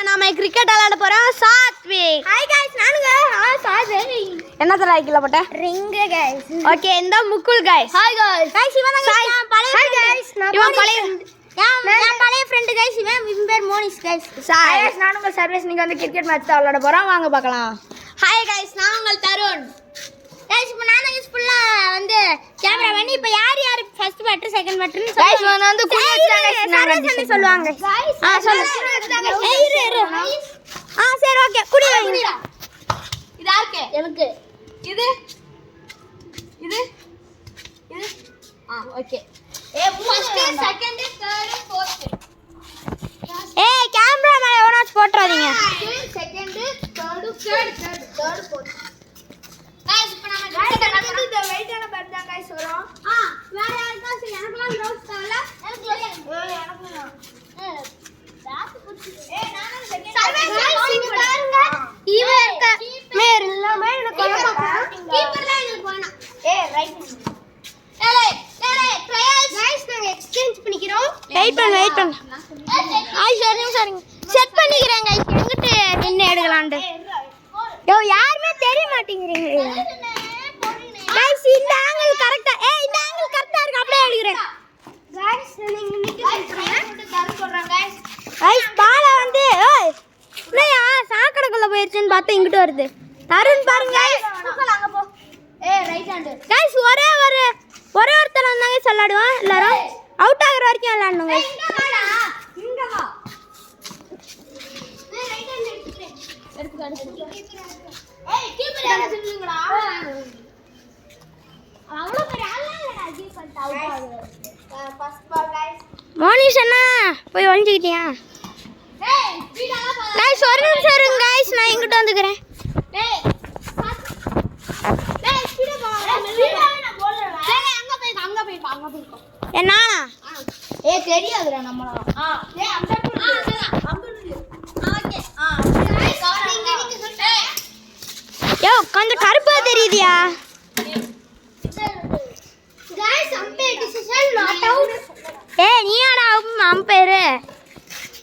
நாம கிரிக்கெட் விளையாட போறோம். சாத்விக். ஹாய் गाइस நானுங்க. சாத்விக். என்னத்துல லைக்ல போட்ட? Ring guys. ஓகே இந்த Mukul guys. Hi guys. Guys இவன் தான் பழைய ஹாய் गाइस. இவன் பழைய நான் பழைய ஃப்ரெண்ட் गाइस. இவன் பேர் மோனிஷ் गाइस. ஹாய் गाइस நானுங்க சர்வேஸ். நீங்க வந்து கிரிக்கெட் மேட்ச் தான் விளையாட போறோம். வாங்க பார்க்கலாம். ஹாய் गाइस நான் உங்கள் தருண். गाइस இப்போ நான் யூஸ்ஃபுல்லா வந்து கேமரா பண்ணி இப்போ யார் ஃபர்ஸ்ட் பேட்டர் செகண்ட் பேட்டர்னு गाइस வந்து குடி வச்சாங்க என்ன சொல்லுவாங்க गाइस. சொல்லு. இரு சரி ஓகே குடி வைங்க. இது யாருக்கு? எனக்கு. இது okay. First second third fourth. Camera மேல எவனாச்சும் போட்றாதீங்க. Second third fourth. गाइस இப்போ நாம இந்த வெயிட்டான பேட் தான் गाइस வரோம். வேற யாருக்கா சரி எனக்குலாம் கிரவுண்ட் தேவல. எனக்கு பேட் புடிச்சு. நானும் செகண்ட் சர்வேஸ் பாருங்க. இவன் மேர் எல்லாமே எனக்கு கீப்பர்ல எனக்கு வேணாம். ரைட். ட்ரையல்ஸ் गाइस நாங்க எக்ஸ்சேஞ்ச் பண்ணிக்கிறோம். வெயிட் பண்ணு. சரிங்க. செட் பண்ணிக்கிறேன் गाइस. எங்கிட்ட நின்னு எடுக்கலாம்னு. யாருமே தெரிய மாட்டேங்கிறீங்க. गाइस இந்த ஆங்கிள் கரெக்ட்டா. இந்த ஆங்கிள் கரெக்ட்டா இருக்கு. அப்படியே எடுக்கிறேன். गाइस நீங்க நிக்க சொல்றேன் गाइस. गाइस பால வந்து என்னையா சாக்கடைக்குள்ள போயிருச்சுன்னு பார்த்தா இங்கிட்டு வருது. தருண் பாருங்க गाइस. அங்க போ. Right hand. गाइस ஒரே ஒருத்தர் வந்தாங்க விளையாடுவோம். எல்லாரும் அவுட் ஆகுற வரைக்கும் விளையாடணும் गाइस. இங்க வாடா. இங்க வா. ரைட் ஹேண்ட் எடுத்துக்க. கீப்பர் என்ன சொல்லுங்கடா. அவ்வளவு பெரிய ஆளா இல்லடா கீப்பர் அவுட் ஆகுது. First ball guys. மோனிஷ் அண்ணா போய் ஒளிஞ்சிக்கிட்டியா? ஸ்பீடா வா. गाइस ஒரு நிமிஷம் இருங்க गाइस. நான் இங்கிட்டு வந்துக்கிறேன். ஸ்பீடா வா. ஸ்பீடா நான் போறேன். அங்க போய். என்ன தெரியாதுடா நம்மள. அந்த ஓகே. நீங்க சொல்லுங்க. கொஞ்சம் கருப்பா தெரியுதியா? Guys umpire decision not out. நீயாடா அம்பையர்?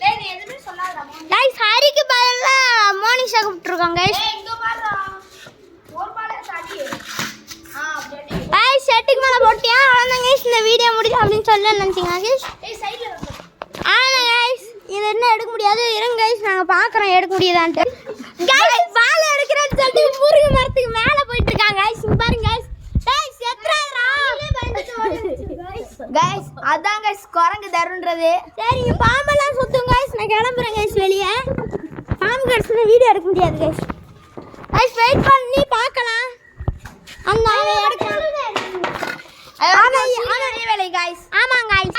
நீ எதுமே சொல்லாதடா. गाइस ஹரிக்கு பதிலா மோனிஷா கூப்பிட்டுருக்காங்க गाइस. இங்க பாருடா. ஒரு பால் சாடி. அப்படியே. गाइस செட்டுக்கு மேல போட்டியா? அவ்வளவுதான் गाइस. இந்த வீடியோ முடிஞ்சு அப்படினு சொல்ல நினைச்சீங்க गाइस. சைடுல வந்து. गाइस இது என்ன எடுக்க முடியாது. இருங்க गाइस நாங்க பார்க்கறோம் எடுக்க முடியுதான்ட்டு. गाइस பால் எடுக்கறேன்னு சொல்லிட்டு முருங்க மரத்துக்கு மேல போயிட்டு இருக்காங்க गाइस. இங்க பாருங்க गाइस. गाइस எத்ராடா? गाइस அதான் गाइस குரங்கு தருன்றது. சரிங்க பாம்பெல்லாம் சுத்தும் गाइस. நான் கிளம்புறேன் गाइस வெளியே. பாம்பு கடிச்சா வீடியோ எடுக்க முடியாது गाइस. गाइस வெயிட் பண்ணி பார்க்கலாம். அந்த எடுக்கலாம். வேலை गाइस. ஆமா गाइस.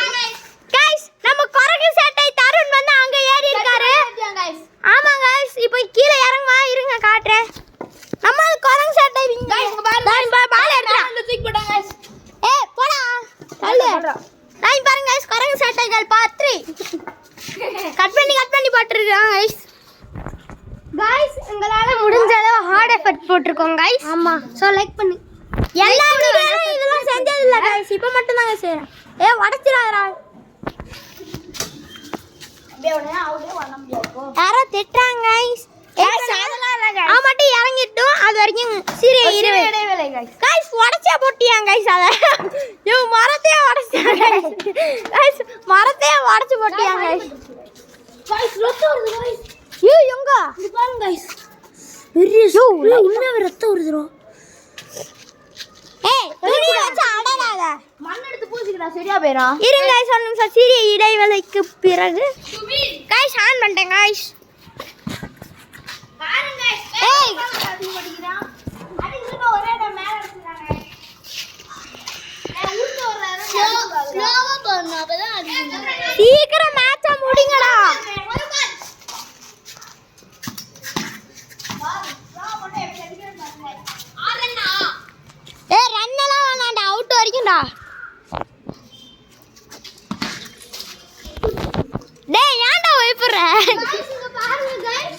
गाइस நம்ம குரங்கு சேட்டை தருண் வந்து அங்க ஏறி இருக்காரு. गाइस. ஆமா गाइस. இப்போ கீழ இறங்குவா. இருங்க காட்றேன். நம்ம குரங்கு சேட்டை गाइस இங்க பாருங்க. பால் எடுறா. அந்த தூக்கி போடா गाइस. போடா. தள்ளு. லைன் பாருங்க गाइस. குரங்கு சேட்டைகள் பார்ட் 3. கட் பண்ணி போட்டுருக்காங்க गाइस. गाइस உங்களால முடிஞ்ச அளவு ஹார்ட் எஃபர்ட் போட்டுருக்கோம் गाइस. ஆமா. சோ லைக் பண்ணு. எல்லா வீடியோலயும் இதெல்லாம் செஞ்சது இல்ல गाइस. இப்போ மட்டும் தான் செய்றேன். உடைச்சிராதடா. அப்படியே உடனே அவுட்டே பண்ண முடியாது. யாரோ திட்டுறாங்க गाइस. அதெல்லாம் இல்ல गाइस. மட்டும் இறங்கிட்டோம். அது வரைக்கும் சீரிய இடைவேளை गाइस. गाइस உடைச்சே போட்டியா गाइस? அத மரத்தையே உடைச்சியா गाइस? மரத்தையே உடைச்சு போட்டியா गाइस? गाइस ரத்தம் வருது गाइस. எங்க இது பாருங்க गाइस. உண்மையாவே ரத்தம் வருதுடா. துணி வச்சு அடலாத. மண் எடுத்து பூசிக்கடா சரியா போயிடும். இருங்க गाइस ஒரு நிமிஷம். சீரிய இடைவேளைக்கு பிறகு गाइस ஆன் பண்ணிட்டேன் गाइस. பாருங்க गाइस. அது படிக்கிறான். அது திரும்ப ஒரே இடம் மேல எடுத்துறாங்க. உள்ள வர்றாரு. ஸ்லோவா பண்ணு அப்பதான் அது. சீக்கிரம் மேட்ச முடிங்கடா. ஒரு பால். ஸ்லோவா பண்ணி எப்படி அடிக்கணும் பாருங்க. ஆறண்ணா. ரன்னெல்லாம் வேணாம்டா. அவுட் வரைக்கும்டா. ஏன்டா வைப்புற? गाइस இங்க பாருங்க गाइस.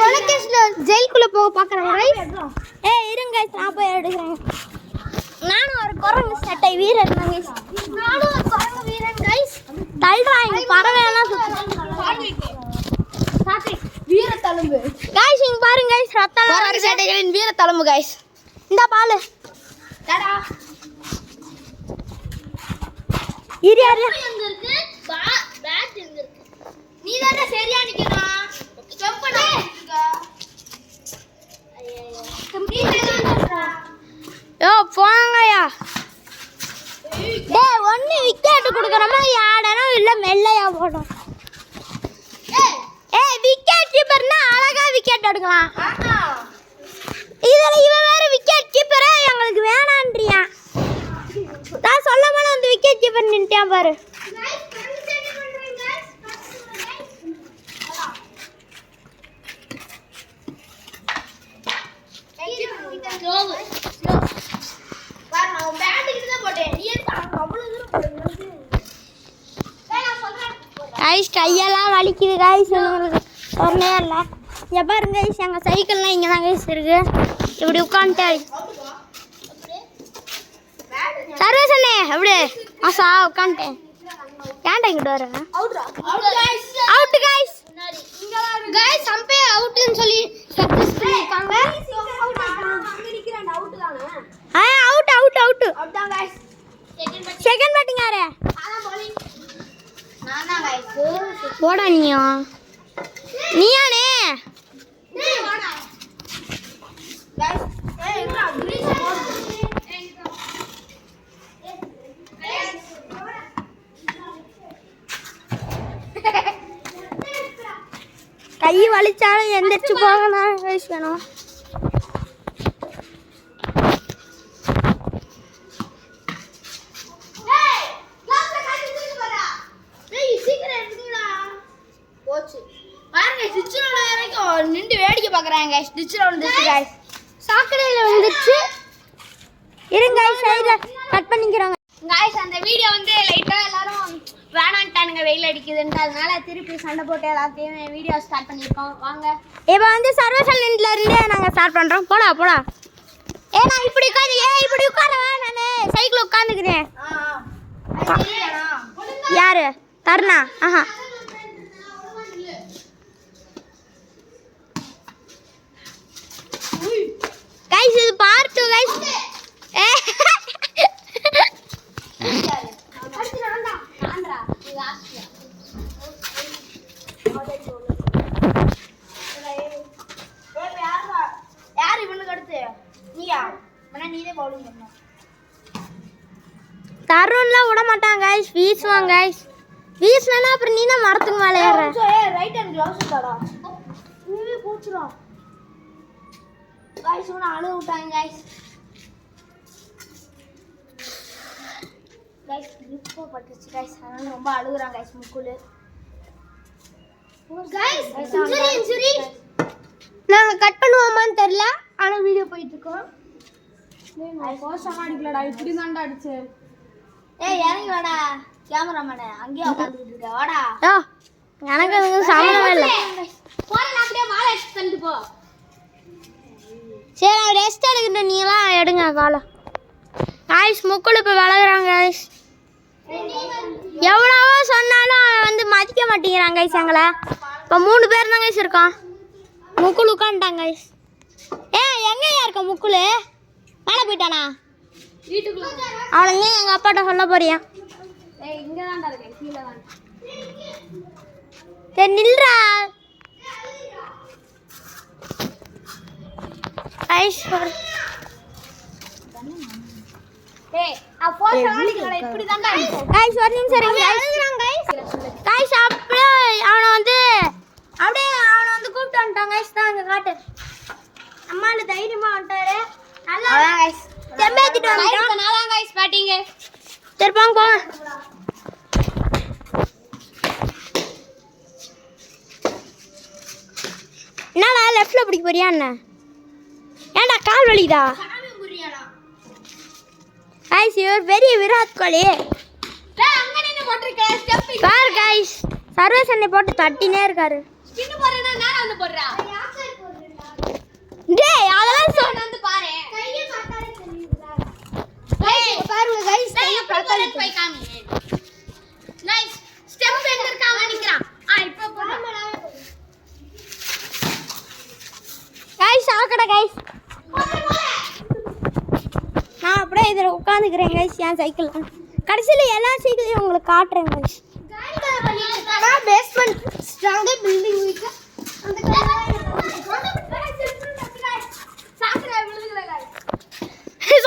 கொலகேஸ்ல ஜெயிலுக்குள்ள போக பார்க்கறேன் गाइस. இருங்க गाइस நான் போய் எடுக்கறேன். நானும் ஒரு குரங்கு சட்டை வீரன் தான் गाइस. நானும் ஒரு குரங்கு வீரன் गाइस. தள்ளுறாங்க பறவை எல்லாம் சுத்துது. ரத்தம் குரங்கு சேட்டைகளின் வீர தழும்பு கைஸ். இந்த பால் டாடா. இரு யாரு எங்க இருக்கு? பேட் எங்க இருக்கு? நீ தானே சரியா நிக்கணும். ஜம்ப் பண்ண இருக்க. யோ போங்கயா. டேய் ஒன்னு விக்கெட் குடுக்கறமா யாடனா இல்ல மெல்லையா போடும். ஏய் விக்கெட் கீப்பர்னா அழகா விக்கெட் எடுக்கலாம். இதுல இவன் வேற விக்கெட் கீப்பரே எங்களுக்கு வேணான்றியா. நான் சொல்லமான அந்த விக்கெட் கீப்பர் நின்னுட்டான் பாரு. கைஸ் கையெல்லாம் வலிக்குது கைஸ். உங்களுக்கு சொன்னே இல்லை. இங்கே பாருங்க கைஸ் எங்கள் சைக்கிள்லாம் இங்கே தான் கைஸ் இருக்கு. இப்படி உட்காந்துட்டு சர்வேசனே எப்படி மாசா உட்காந்துட்டேன். ஏன்டா இங்கிட்டு வர அவுட் கைஸ். கைஸ் அம்பே அவுட்னு சொல்லி சக்சஸ் பண்ணிருக்காங்க. Out out out out guys. Second batting யாரு? நானா கைஸ். போடா நீயானே டேய் வாடா கைஸ். ஏய் என்னடா கிரீஸ் போடு. கை வலிச்சாலும் எந்திரிச்சு போகணும் கைஸ் வேணும். நின்று வேடிக்கை பார்க்குறாங்க கைஸ். டிச்சில் விழுந்துச்சு கைஸ். சாக்கடையில் விழுந்துச்சு. இருங்க சைடில் கட் பண்ணிக்கிறாங்க கைஸ். அந்த வீடியோ வந்து லைட்டாக எல்லாரும் வேணான்ட்டானுங்க வெயில் அடிக்குதுன்ட்டு. அதனால திருப்பி சண்டை போட்டு எல்லாத்தையும் வீடியோ ஸ்டார்ட் பண்ணியிருக்கோம். வாங்க இப்போ வந்து சர்வசல்ல இருந்தே நாங்கள் ஸ்டார்ட் பண்ணுறோம். போடா போடா. நான் இப்படி உட்காந்து இப்படி உட்காரவா? நான் சைக்கிள் உட்காந்துக்கிறேன். யாரு தருணா? ஆஹா கைஸ் இது பார்ட் 2 கைஸ். யார் இவனுக்கு அடுத்து? நீயா? நீதே பவுலிங் பண்ண. தருண்லாம் விட மாட்டான் கைஸ். வீசுவாங்க கைஸ். வீசுனா அப்புறம் நீ தான் மரத்துக்கு மேலே ஏற. ரைட் ஹேண்ட் கிளவுஸ் தாடா. போச்சுடா கைஸ். உன அழுக விட்டாங்க கைஸ். கைஸ் இப்போ பட்டுச்சு கைஸ். அதனால ரொம்ப அழுகுறாங்க கைஸ். முக்குல கைஸ் இன்ஜுரி நாங்க கட் பண்ணுவோமான்னு தெரியல. ஆனா வீடியோ போயிட்டு இருக்கோம். கோஷமா அடிக்கலடா. இப்படி தான்டா அடிச்சு. ஏய் இறங்கி வாடா கேமராமேன். அங்கேயே உட்கார்ந்துட்டு இருக்க. வாடா. எனக்கு அதுக்கு சம்மந்தமே இல்லை. போறேன் அப்படியே மாலை எடுத்து தந்து போ. சரி நான் ரெஸ்ட் எடுக்கணும். நீங்களாம் எடுங்க காலை. காய்ஸ் முக்குள் இப்போ விளையாடுறாங்க காய்ஸ். எவ்வளவோ சொன்னாலும் அவன் வந்து மதிக்க மாட்டேங்கிறாங்க கைஸ் எங்களை. இப்போ 3 பேர் தான் கைஸ் இருக்கோம். முக்குள் உட்காந்துட்டாங்க கைஸ். எங்கேயா இருக்க முக்குள்? மேலே போயிட்டானா? வீட்டுக்குள்ள அவளுங்க எங்கள் அப்பாட்ட சொல்ல போறியா? ஏய் இங்க தான்டா இருக்கேன். கீழே தான். சரி நில்றா கைஸ். ஏய் போஷமா அடிக்கலடா. இப்படி தான்டா அடிச்சு. கைஸ் ஒரு நிமிஷம் இருங்க கைஸ். கைஸ் அப்படியே அவனை வந்து கூப்பிட்டு வந்துட்டான் கைஸ். தான் அங்கே காட்டு. அம்மால தைரியமா வந்துட்டாரு. நல்லா அதான் கைஸ். செம்பேத்திட்டு வந்துட்டான். நான் கைஸ் பேட்டிங். சரி போங்க. என்னடா லெஃப்ட்ல பிடிக்க போறியா என்ன? ஏன்டா கால் வலிக்குதா? சாமி புரியடா. கைஸ் இவர் பெரிய விராட் கோலி. டேய் அங்க நின்னு போட்றீங்க ஸ்டெப். பார் கைஸ் சர்வேசனை போட்டு தட்டினே இருக்காரு. ஸ்பின் போறேனா நேரா வந்து போடுறா. டேய் அதெல்லாம் நான் வந்து பாரு. கையை பார்த்தாலே தெரியுதுடா. கைஸ் பாருங்க கைஸ் கையை பார்த்தாலே போய் காமி. நைஸ். ஸ்டெப் எங்க இருக்காங்க நிக்கறான். இப்போ போடா. கைஸ் உட்காந்துக்கிறேன் கைஸ் என் சைக்கிள். கடைசியில் எல்லா சைக்கிளையும் உங்களுக்கு காட்டுறேன் கைஸ். பேஸ்மெண்ட் ஸ்ட்ராங்கா பில்டிங் வீக்கு அந்த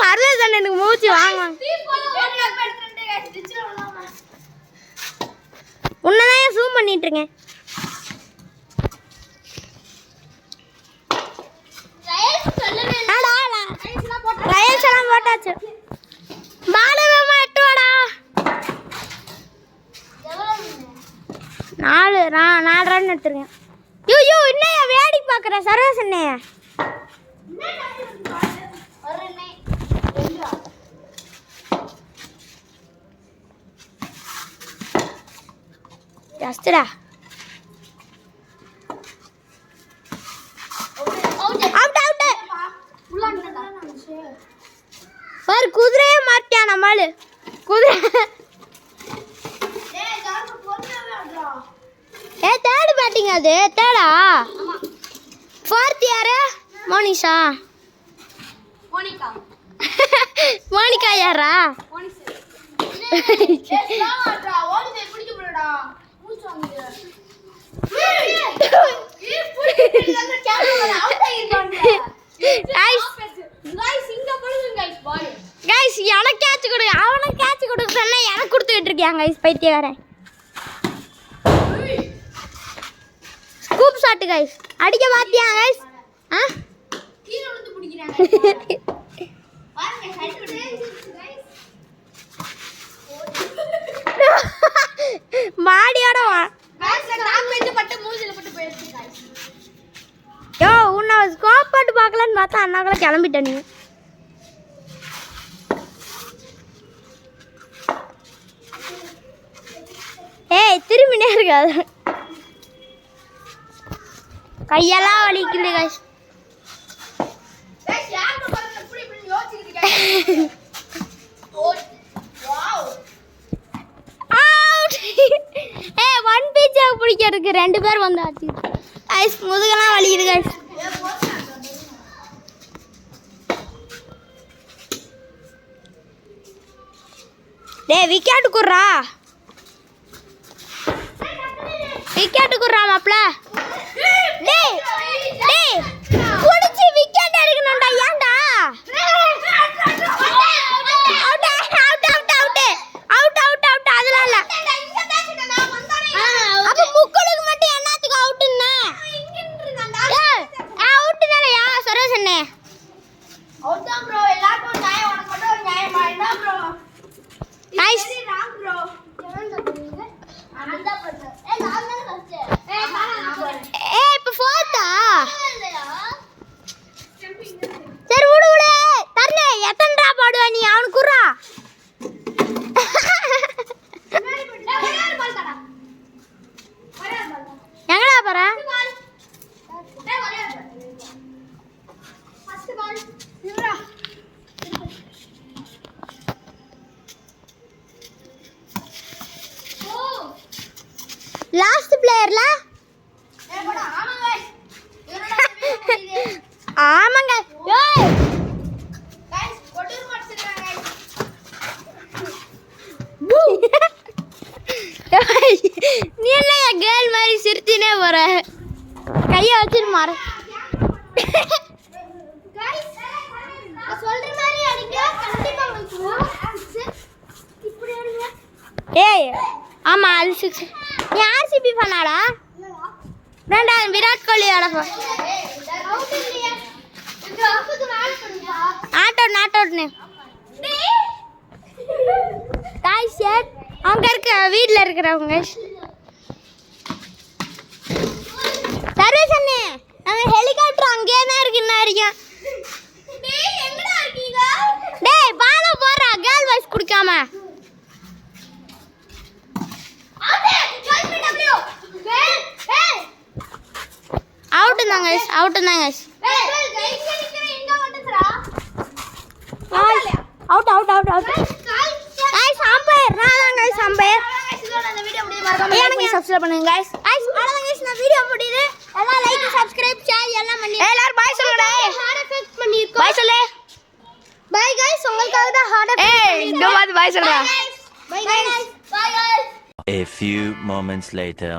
சர்வேஸ் எனக்கு மூச்சு வாங்குவாங்க. உன்னதான் ஜூம் பண்ணிட்டு இருக்கேன். ரயல்ஸ் எல்லாம் போட்டாச்சு. பாலமா 8 வாடா. 4 ரன் எடுத்துருக்கேன். யூ என்னையா வேடிக்கை பார்க்குற சர்வேஸ் என்னையா? ஜஸ்டா பாரு குதிரையே மாட்டியான் நம்மளு. குதிரை தேர்டு பேட்டிங். அது தேர்டா? ஃபோர்த் யாரு? மோனிஷா. மோனிகா யாரா? கைஸ் எனக்கு கேட்ச் கொடு. அவனுக்கு கேட்ச் கொடுக்க சொன்னா எனக்கு கொடுத்துக்கிட்டு இருக்கியாங்க கைஸ் பைத்தியக்காரன். Scoop shot guys. அடிக்க பாத்தியா கைஸ்? ஆ கீழ விழுந்து பிடிக்கறாங்க. பாருங்க ஹெட் கைஸ். மாடியோட வா. மேட்ச்ல டாப் பேஜ் பட்டு மூஞ்சில பட்டு போயிடுச்சு கைஸ். யோ உன்ன ஸ்கோப் போட்டு பார்க்கலான்னு பார்த்தா அண்ணாங்கள கிளம்பிட்ட நீ. ஏய் திரும்பினே இருக்காது. கையெல்லாம் வலிக்குது கைஸ். கைஸ் யார் பாருங்க இப்படி இப்படி யோசிச்சிட்டு இருக்காங்க. Wow out. ஏய் ஒன் பீச்சா பிடிக்கிறதுக்கு 2 பேர் வந்தாச்சு. கைஸ் முதுகெல்லாம் வலிக்குது கைஸ். டேய் விக்கெட் குறா. விக்கெட் குறா மாப்ள. டேய் டேய் குடிச்சு விக்கெட் எடுக்கணும்டா. ஏன்டா? Out out out out out out out அதெல்லாம் இல்ல. இங்க பேசிட்ட நான் வந்தானே. அப்ப முக்குளுக்கு மட்டும் என்னத்துக்கு அவுட்னா? ஏய் அவுட்னால யா சரோஸ் அண்ணே. அவுட் தான் ப்ரோ. எல்லாரும் நியாயம் உனக்கு மட்டும் ஒரு நியாயமா என்ன ப்ரோ? Nice wrong bro. எவன்டா பண்ணீங்க? நான் தான் பண்ணேன். ஏய் நான் தான் ஃபர்ஸ்ட். ஏய் இப்ப ஃபோர்த்தா? இல்லையா? சரி விடு விடு. தர்னே எத்தனை டிரா போடுவ நீ? அவனுக்கு குறா. எங்கடா போற? லாஸ்ட் பிளேயர்ல ஆமாங்க. ஏய் गाइस கொட்டூர் மாட்றாங்க गाइस. நீ என்ன கேர்ள் மாதிரி சிரிச்சினே போற? கைய வச்சிட்டு மாறு. गाइस நான் சொல்ற மாதிரி அடிங்க கண்டிப்பா வந்துரும். இப்படி அடிங்க. ஏய் ஆமா அது 6. நீ ஆர்சிபி ஃபனாடா? இல்லடா விராட் கோலி ஆடப்பா. அவுட் இல்லையா? இது அவுட் நாள் பண்ணுடா. நாட் அவுட்னே. गाइस செட் அங்க இருக்க வீட்ல இருக்கறவங்க. சர்வேஸ் அண்ணே நம்ம ஹெலிகாப்டர் அங்கேயே தான் இருக்கு இன்னறியும். டேய் எங்கடா இருக்கீங்க? டேய் பால போறா கேர்ள் வாய்ஸ் குடிக்காம. அவுட் தான் गाइस. அவுட் தான் गाइस. गाइस அம்பயர் நான் தான் गाइस அம்பயர். இந்த வீடியோ முடிய மறக்காம லைக் சப்ஸ்கிரைப் பண்ணுங்க गाइस. गाइस அவ்வளவுதான் गाइस இந்த வீடியோ முடியுது. எல்லாம் லைக் சப்ஸ்கிரைப் ஷேர் எல்லாம் பண்ணி எல்லாரும் பை சொல்லுங்க. பை சொல்லு. பை गाइस உங்களுக்காக தான் ஹார்ட் ஏய் இங்க வந்து பாய் சொல்றா by guys Bye guys. A few moments later.